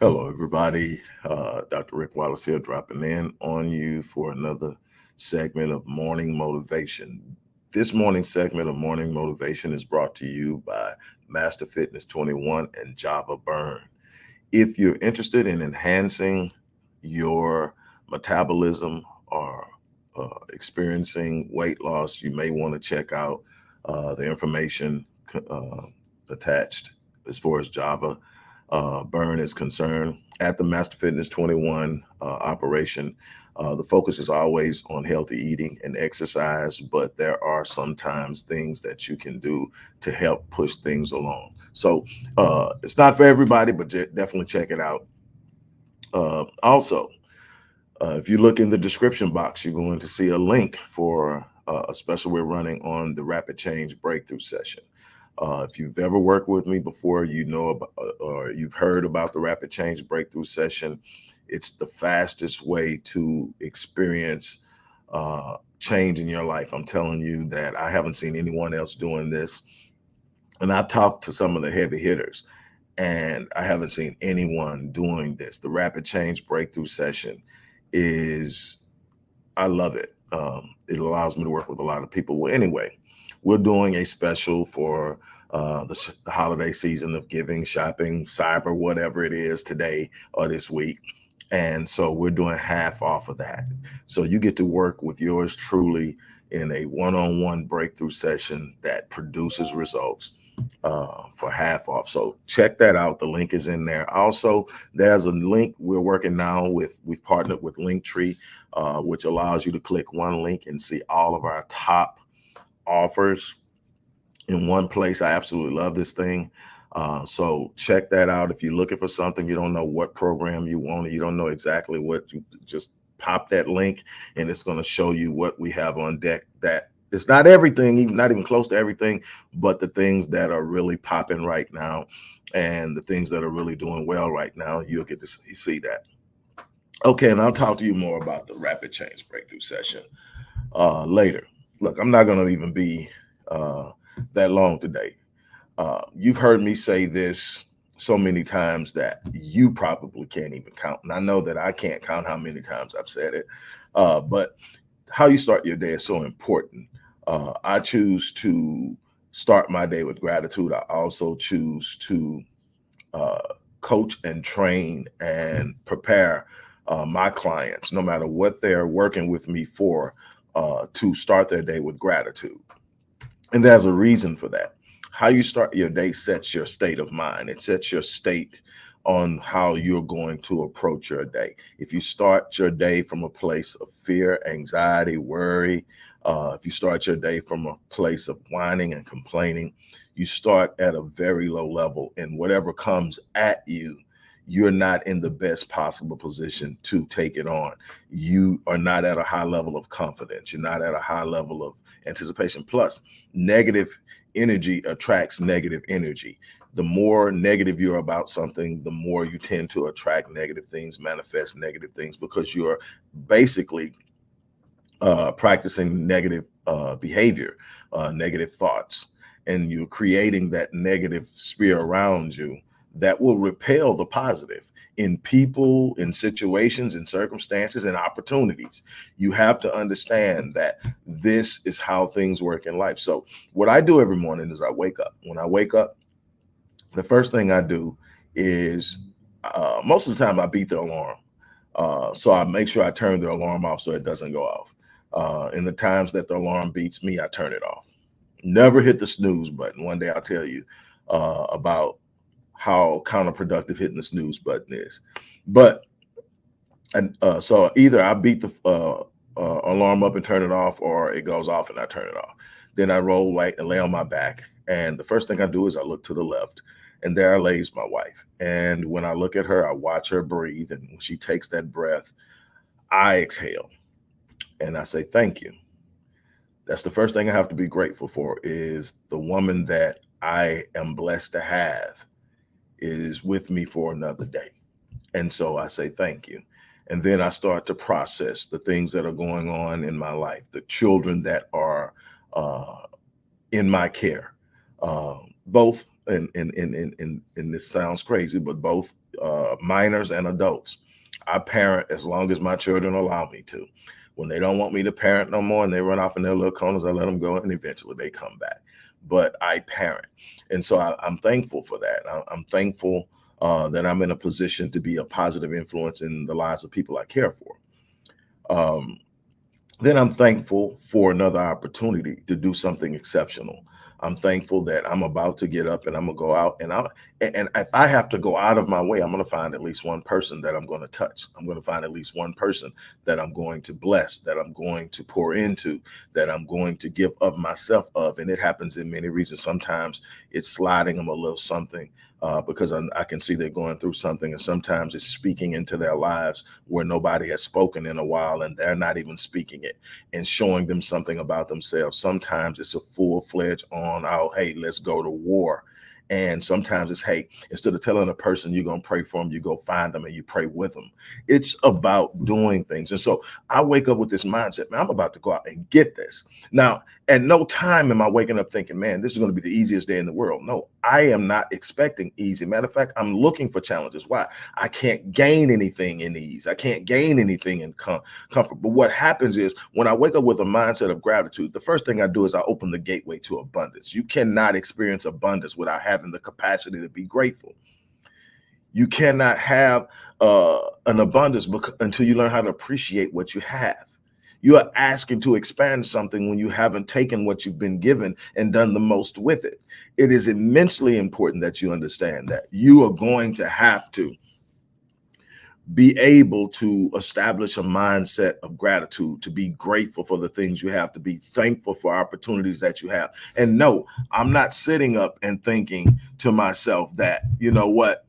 Hello, everybody. Dr. Rick Wallace here, dropping in on you for another segment of Morning Motivation. This morning segment of Morning Motivation is brought to you by Master Fitness 21 and Java Burn. If you're interested in enhancing your metabolism or experiencing weight loss, you may want to check out the information uh, attached as far as Java Burn is concerned. At the Master Fitness 21 operation, the focus is always on healthy eating and exercise, but there are sometimes things that you can do to help push things along. So it's not for everybody, but definitely check it out. Also, if you look in the description box, you're going to see a link for a special we're running on the Rapid Change Breakthrough Session. If you've ever worked with me before, you know about or you've heard about the Rapid Change Breakthrough Session. It's the fastest way to experience change in your life. I'm telling you that I haven't seen anyone else doing this. And I've talked to some of the heavy hitters, and I haven't seen anyone doing this. The Rapid Change Breakthrough Session is, I love it. It allows me to work with a lot of people. Well, anyway, we're doing a special for the holiday season of giving, shopping, cyber, whatever it is today or this week. And so we're doing half off of that. So you get to work with yours truly in a one on one breakthrough session that produces results for half off. So check that out. The link is in there. Also, there's a link we're working now with. We've partnered with Linktree, which allows you to click one link and see all of our top offers in one place. I absolutely love this thing. So check that out. If you're looking for something, you don't know what program you want, or you don't know exactly what, you just pop that link and it's going to show you what we have on deck. That it's not everything, even not even close to everything, but the things that are really popping right now and the things that are really doing well right now, you'll get to see that. Okay, and I'll talk to you more about the Rapid Change Breakthrough Session later. Look, I'm not going to even be that long today. You've heard me say this so many times that you probably can't even count. And I know that I can't count how many times I've said it. But how you start your day is so important. I choose to start my day with gratitude. I also choose to uh, coach and train and prepare my clients, no matter what they're working with me for, to start their day with gratitude. And there's a reason for that. How you start your day sets your state of mind. It sets your state on how you're going to approach your day. If you start your day from a place of fear, anxiety, worry, if you start your day from a place of whining and complaining, you start at a very low level, and whatever comes at you, you're not in the best possible position to take it on. You are not at a high level of confidence. You're not at a high level of anticipation. Plus, negative energy attracts negative energy. The more negative you're about something, the more you tend to attract negative things, manifest negative things, because you're basically practicing negative behavior, negative thoughts, and you're creating that negative sphere around you that will repel the positive in people, in situations, in circumstances, and opportunities. You have to understand that this is how things work in life. So, what I do every morning is I wake up. When I wake up, the first thing I do is most of the time I beat the alarm. So I make sure I turn the alarm off so it doesn't go off. In the times that the alarm beats me, I turn it off. Never hit the snooze button. One day I'll tell you about how counterproductive hitting the snooze button is. But and so either I beat the alarm up and turn it off, or it goes off and I turn it off. Then I roll right and lay on my back. And the first thing I do is I look to the left, and there lays my wife. And when I look at her, I watch her breathe. And when she takes that breath, I exhale and I say, thank you. That's the first thing I have to be grateful for, is the woman that I am blessed to have is with me for another day. And so I say thank you. And then I start to process the things that are going on in my life, the children that are uh, in my care, both. And this sounds crazy, but both minors and adults. I parent as long as my children allow me to. When they don't want me to parent no more and they run off in their little corners, I let them go and eventually they come back. But I parent. And so I'm thankful for that. I'm thankful that I'm in a position to be a positive influence in the lives of people I care for. Then I'm thankful for another opportunity to do something exceptional. I'm thankful that I'm about to get up and I'm gonna go out and if I have to go out of my way, I'm gonna find at least one person that I'm gonna touch. I'm gonna find at least one person that I'm going to bless, that I'm going to pour into, that I'm going to give of myself of. And it happens in many reasons. Sometimes it's sliding them a little something because I can see they're going through something, and sometimes it's speaking into their lives where nobody has spoken in a while and they're not even speaking it and showing them something about themselves. Sometimes it's a full-fledged on out, hey, let's go to war. And sometimes it's, hey, instead of telling a person you're going to pray for them, you go find them and you pray with them. It's about doing things. And so I wake up with this mindset, man, I'm about to go out and get this. Now, at no time am I waking up thinking, man, this is going to be the easiest day in the world. No, I am not expecting easy. Matter of fact, I'm looking for challenges. Why? I can't gain anything in ease. I can't gain anything in comfort. But what happens is when I wake up with a mindset of gratitude, the first thing I do is I open the gateway to abundance. You cannot experience abundance without having the capacity to be grateful. You cannot have an abundance until you learn how to appreciate what you have. You are asking to expand something when you haven't taken what you've been given and done the most with it. It is immensely important that you understand that you are going to have to be able to establish a mindset of gratitude, to be grateful for the things you have, to be thankful for opportunities that you have. And no, I'm not sitting up and thinking to myself that, you know what,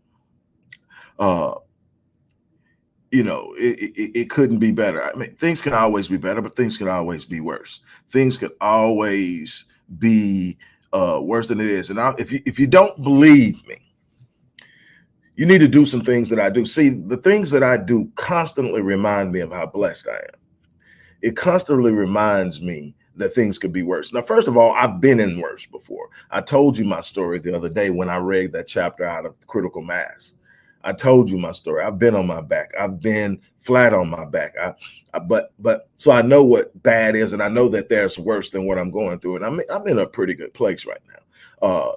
it couldn't be better. I mean, things can always be better, but things can always be worse. Things could always be worse than it is. And if you don't believe me, you need to do some things that I do. See, the things that I do constantly remind me of how blessed I am. It constantly reminds me that things could be worse. Now, first of all, I've been in worse before. I told you my story the other day when I read that chapter out of Critical Mass. I told you my story. I've been on my back. I've been flat on my back. But so I know what bad is, and I know that there's worse than what I'm going through. And I'm in a pretty good place right now.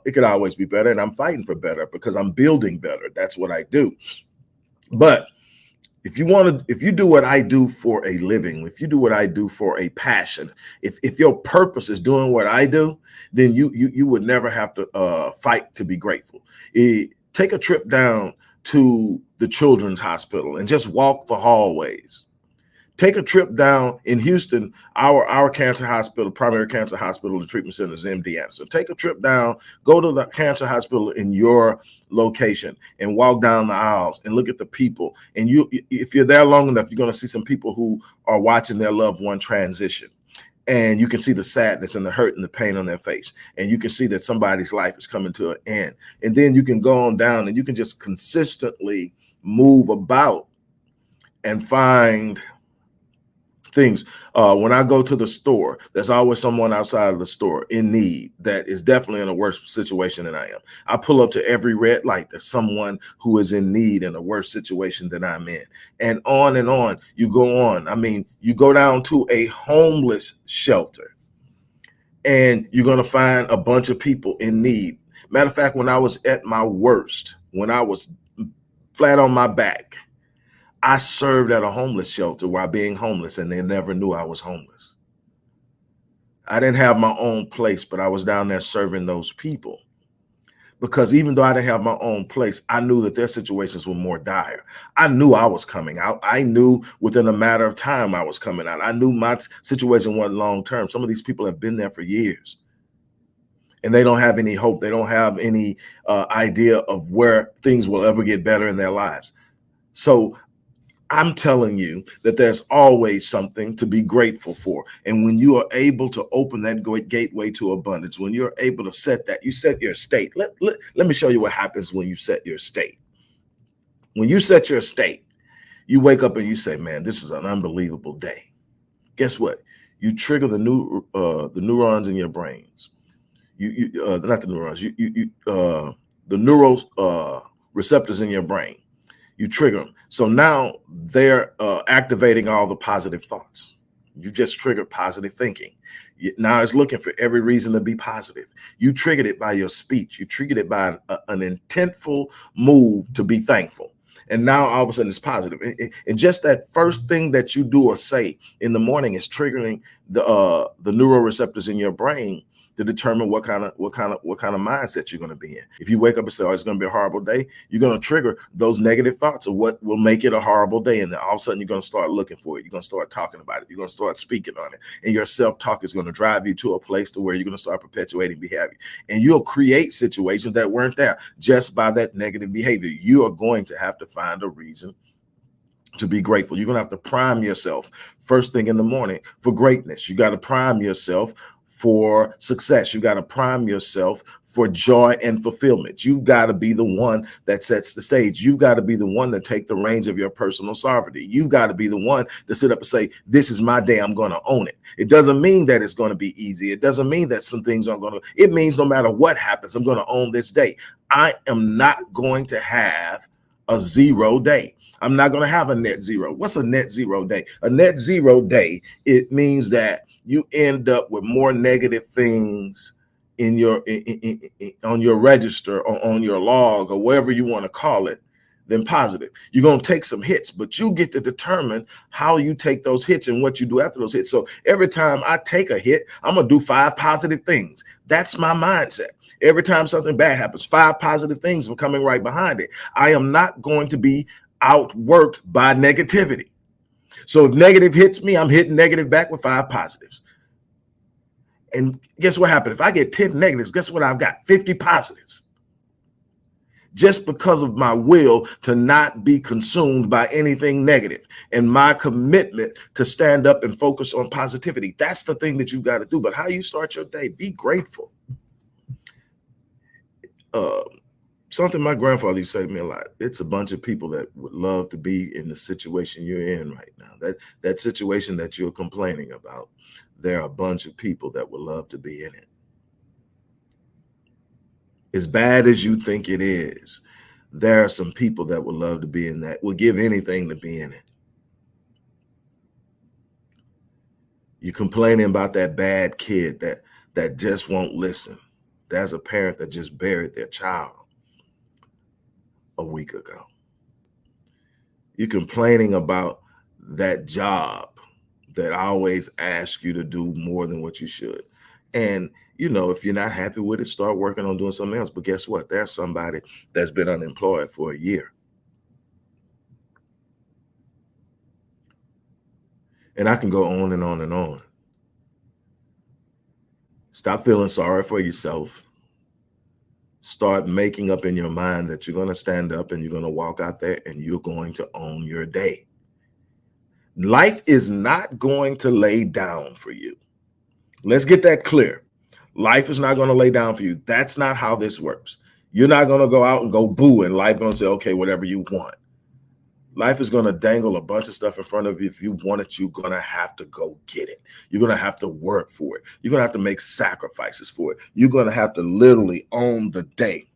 It could always be better, and I'm fighting for better because I'm building better. That's what I do. But if you do what I do for a living, if you do what I do for a passion, if your purpose is doing what I do, then you would never have to fight to be grateful. Take a trip down to the children's hospital and just walk the hallways. Take a trip down in Houston, our cancer hospital, primary cancer hospital, the treatment center is MD Anderson. Take a trip down, go to the cancer hospital in your location and walk down the aisles and look at the people. And if you're there long enough, you're going to see some people who are watching their loved one transition. And you can see the sadness and the hurt and the pain on their face. And you can see that somebody's life is coming to an end. And then you can go on down and you can just consistently move about and find things. When I go to the store, there's always someone outside of the store in need that is definitely in a worse situation than I am. I pull up to every red light. There's someone who is in need in a worse situation than I'm in. And on you go on. I mean, you go down to a homeless shelter and you're going to find a bunch of people in need. Matter of fact, when I was at my worst, when I was flat on my back, I served at a homeless shelter while being homeless, and they never knew I was homeless. I didn't have my own place, but I was down there serving those people. Because even though I didn't have my own place, I knew that their situations were more dire. I knew I was coming out. I knew within a matter of time I was coming out. I knew my situation wasn't long term. Some of these people have been there for years. And they don't have any hope. They don't have any idea of where things will ever get better in their lives. So I'm telling you that there's always something to be grateful for. And when you are able to open that gateway to abundance, when you're able to set that, you set your state. Let me show you what happens when you set your state. When you set your state, you wake up and you say, man, this is an unbelievable day. Guess what? You trigger the neurons in your brains. Not the neurons, the neural receptors in your brain. You trigger them. So now they're activating all the positive thoughts. You just triggered positive thinking. Now it's looking for every reason to be positive. You triggered it by your speech. You triggered it by an intentful move to be thankful. And now all of a sudden it's positive. And just that first thing that you do or say in the morning is triggering the neuroreceptors in your brain to determine what kind of mindset you're going to be in. If you wake up and say, "Oh, it's going to be a horrible day," you're going to trigger those negative thoughts of what will make it a horrible day, and then all of a sudden you're going to start looking for it. You're going to start talking about it. You're going to start speaking on it, and your self-talk is going to drive you to a place to where you're going to start perpetuating behavior, and you'll create situations that weren't there just by that negative behavior. You are going to have to find a reason to be grateful. You're going to have to prime yourself first thing in the morning for greatness. You got to prime yourself for success. You got to prime yourself for joy and fulfillment. You've got to be the one that sets the stage. You've got to be the one to take the reins of your personal sovereignty. You've got to be the one to sit up and say, "This is my day. I'm going to own it." It doesn't mean that it's going to be easy. It doesn't mean that some things aren't going to, it means no matter what happens, I'm going to own this day. I am not going to have a 0 day. I'm not going to have a net zero. What's a net zero day? A net zero day, it means that you end up with more negative things in your on your register or on your log or whatever you want to call it than positive. You're going to take some hits, but you get to determine how you take those hits and what you do after those hits. So every time I take a hit, I'm going to do 5 positive things. That's my mindset. Every time something bad happens, 5 positive things are coming right behind it. I am not going to be outworked by negativity. So if negative hits me, I'm hitting negative back with 5 positives. And guess what happened? If I get 10 negatives, guess what? I've got 50 positives. Just because of my will to not be consumed by anything negative and my commitment to stand up and focus on positivity. That's the thing that you got to do. But how you start your day, be grateful. Something my grandfather used to say to me a lot. It's a bunch of people that would love to be in the situation you're in right now. That situation that you're complaining about, there are a bunch of people that would love to be in it. As bad as you think it is, there are some people that would love to be in that, would give anything to be in it. You're complaining about that bad kid that just won't listen. There's a parent that just buried their child a week ago. You're complaining about that job that always asks you to do more than what you should. And, you know, if you're not happy with it, start working on doing something else. But guess what? There's somebody that's been unemployed for a year. And I can go on and on and on. Stop feeling sorry for yourself. Start making up in your mind that you're going to stand up and you're going to walk out there and you're going to own your day. Life is not going to lay down for you. Let's get that clear. Life is not going to lay down for you. That's not how this works. You're not going to go out and go boo and life going to say, okay, whatever you want. Life is going to dangle a bunch of stuff in front of you. If you want it, you're going to have to go get it. You're going to have to work for it. You're going to have to make sacrifices for it. You're going to have to literally own the day.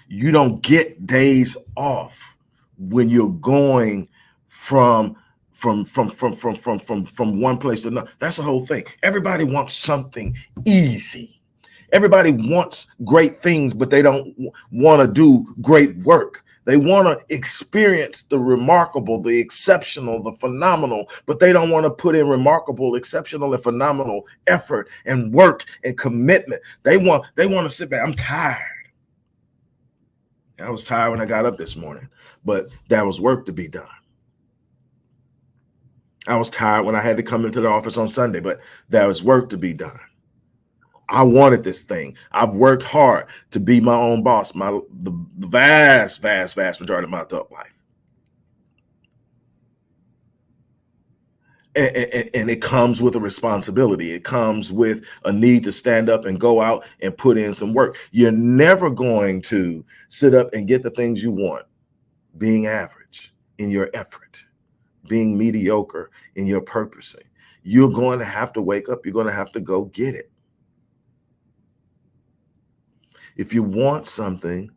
You don't get days off when you're going from one place to another. That's the whole thing. Everybody wants something easy. Everybody wants great things, but they don't want to do great work. They want to experience the remarkable, the exceptional, the phenomenal, but they don't want to put in remarkable, exceptional, and phenomenal effort and work and commitment. They want to sit back. I'm tired. I was tired when I got up this morning, but there was work to be done. I was tired when I had to come into the office on Sunday, but there was work to be done. I wanted this thing. I've worked hard to be my own boss, the vast majority of my adult life. And it comes with a responsibility. It comes with a need to stand up and go out and put in some work. You're never going to sit up and get the things you want being average in your effort, being mediocre in your purposing. You're going to have to wake up. You're going to have to go get it. If you want something,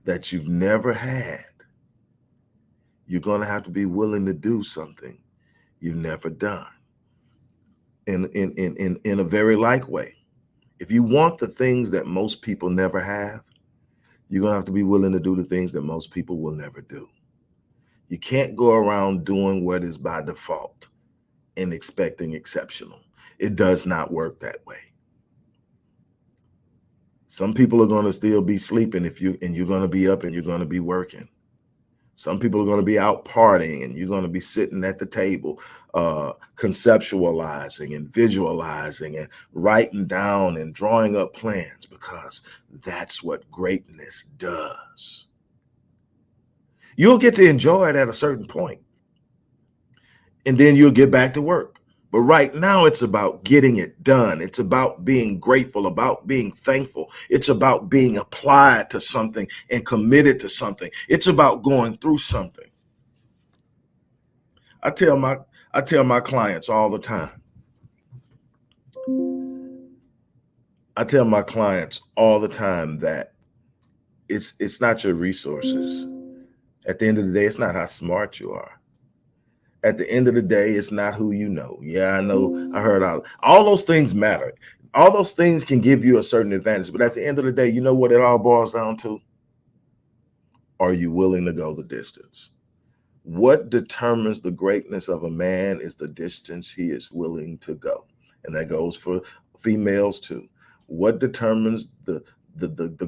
that you've never had, you're going to have to be willing to do something you've never done. In a very like way, if you want the things that most people never have, you're going to have to be willing to do the things that most people will never do. You can't go around doing what is by default and expecting exceptional. It does not work that way. Some people are going to still be sleeping and you're going to be up and you're going to be working. Some people are going to be out partying and you're going to be sitting at the table, conceptualizing and visualizing and writing down and drawing up plans, because that's what greatness does. You'll get to enjoy it at a certain point, and then you'll get back to work. But right now, it's about getting it done. It's about being grateful, about being thankful. It's about being applied to something and committed to something. It's about going through something. I tell my clients all the time. I tell my clients all the time that it's not your resources. At the end of the day, it's not how smart you are. At the end of the day, it's not who you know. Yeah, I know. I heard all those things matter. All those things can give you a certain advantage. But at the end of the day, you know what it all boils down to? Are you willing to go the distance? What determines the greatness of a man is the distance he is willing to go. And that goes for females too. What determines the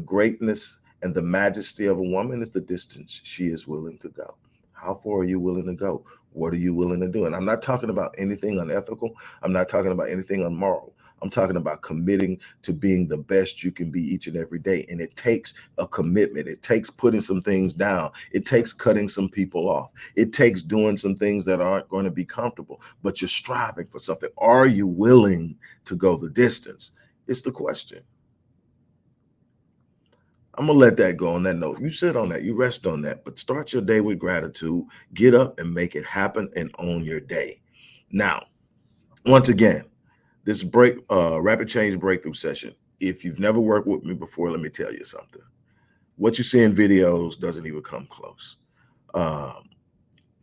greatness and the majesty of a woman is the distance she is willing to go. How far are you willing to go? What are you willing to do? And I'm not talking about anything unethical. I'm not talking about anything unmoral. I'm talking about committing to being the best you can be each and every day. And it takes a commitment. It takes putting some things down. It takes cutting some people off. It takes doing some things that aren't going to be comfortable, but you're striving for something. Are you willing to go the distance? It's the question. I'm going to let that go on that note. You sit on that, you rest on that, but start your day with gratitude. Get up and make it happen and own your day. Now, once again, this rapid change breakthrough session. If you've never worked with me before, let me tell you something. What you see in videos doesn't even come close. I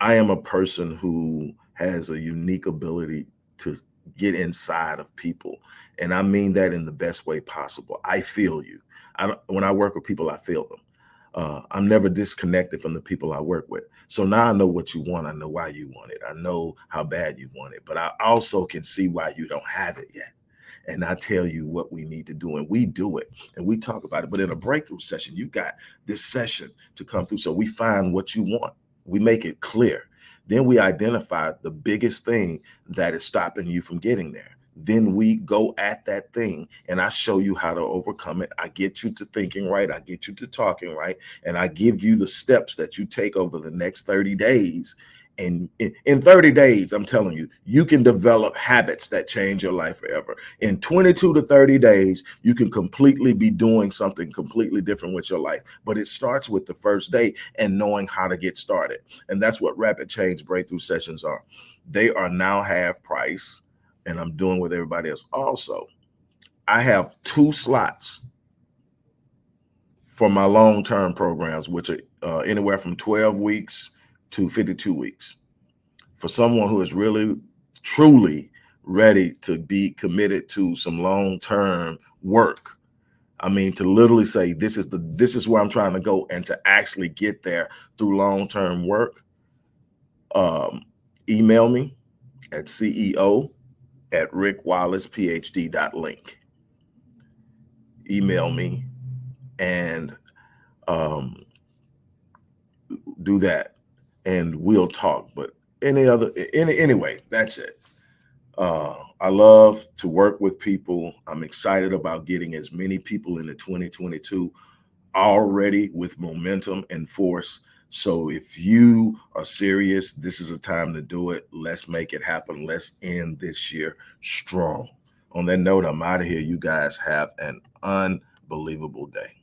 am a person who has a unique ability to get inside of people. And I mean that in the best way possible. I feel you. When I work with people, I feel them. I'm never disconnected from the people I work with. So now I know what you want. I know why you want it. I know how bad you want it, but I also can see why you don't have it yet. And I tell you what we need to do, and we do it, and we talk about it. But in a breakthrough session, you got this session to come through. So we find what you want. We make it clear. Then we identify the biggest thing that is stopping you from getting there. Then we go at that thing and I show you how to overcome it. I get you to thinking right. I get you to talking right. And I give you the steps that you take over the next 30 days. And in 30 days, I'm telling you, you can develop habits that change your life forever. In 22 to 30 days, you can completely be doing something completely different with your life. But it starts with the first day and knowing how to get started. And that's what rapid change breakthrough sessions are. They are now half price. And I'm doing with everybody else. Also, I have 2 slots for my long-term programs, which are anywhere from 12 weeks to 52 weeks. For someone who is really, truly ready to be committed to some long-term work. I mean, to literally say, this is where I'm trying to go, and to actually get there through long-term work. Email me at ceo@rickwallacephd.link. Email me and do that, and we'll talk. But anyway, that's it. I love to work with people. I'm excited about getting as many people into 2022 already with momentum and force. So if you are serious, this is a time to do it. Let's make it happen. Let's end this year strong. On that note, I'm out of here. You guys have an unbelievable day.